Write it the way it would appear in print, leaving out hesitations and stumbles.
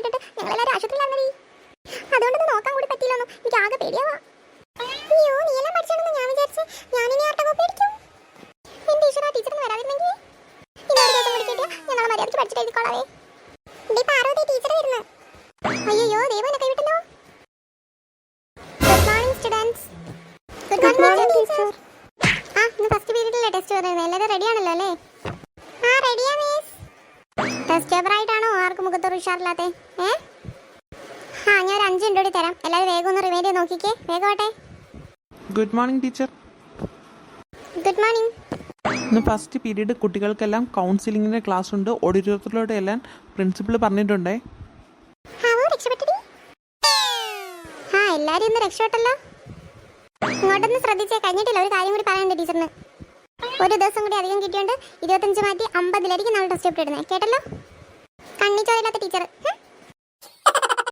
കേട്ടിട്ട് ഞങ്ങളെല്ലാവരും ആശുപത്രിയിലാണെന്നീ. അതുകൊണ്ടൊന്നും നോക്കാൻ കൂടി പറ്റിയില്ലെന്നോ, എനിക്ക് ആകെ പേടിയാവാ. അയ്യോ, നീ എല്ലാം പഠിച്ചാണെന്ന് ഞാൻ വിചാരിച്ചു. ഞാനിനി ആർട്ടാ കോപ്പി അടിക്കും. എന്റെ ഈശ്വര, ടീച്ചറിന് വരാതിരുന്നെങ്കിൽ ഇന്നൊരു ദിവസം കൂടി കിട്ടിയാൽ ഞങ്ങൾ മര്യാദയ്ക്ക് പഠിച്ചിട്ട് എഴുതിക്കോളാവേ. പാർവതി ടീച്ചർ വരുന്നു. അയ്യോ, ദൈവം എന്നെ കൈവിട്ടല്ലോ. Good morning students. Good morning teacher. ഇന്ന് ഫസ്റ്റ് പീരീഡിലെ ടെസ്റ്റ് വരുന്നത്. എല്ലാവരും റെഡിയാണല്ലോ അല്ലേ? റെഡിയാ മിസ്. ടെസ്റ്റ് പേപ്പർ ആയിട്ടാണോ ആർക്കും മുഖത്തൊരു ഉഷാറില്ലാത്തേ? ഞാൻ ഒരു 5 മിനിറ്റ് കൂടി തരാം. എല്ലാവരും വേഗം ഒന്ന് റിമൈൻഡ് ചെയ്ത് നോക്കിക്കേ. വേഗം ആട്ടെ. Good morning teacher. Good morning. ഇന്ന് ഫസ്റ്റ് പീരീഡ് കുട്ടികൾക്കെല്ലാം കൗൺസിലിങ്ങിൻ്റെ ക്ലാസ് ഉണ്ട്. ഓഡിറ്റോറിയത്തിലൂടെ എല്ലാം പ്രിൻസിപ്പൾ പറഞ്ഞിട്ടുണ്ടേ. എല്ലാവരും ഇന്ന് രക്ഷപ്പെട്ടല്ലോ. ഇങ്ങോട്ടൊന്ന് ശ്രദ്ധിച്ചേ. കഴിഞ്ഞിട്ടില്ല, ഒരു കാര്യം കൂടി പറയാനുണ്ട് ടീച്ചറിന്. ഒരു ദിവസം കൂടി അധികം കിട്ടിയോണ്ട് 25 മാറ്റി 50 നമ്മൾ ടെസ്റ്റ് പേപ്പർ ഇടുന്നത് കേട്ടല്ലോ. കണ്ണിച്ചോരില്ലാത്ത ടീച്ചർ.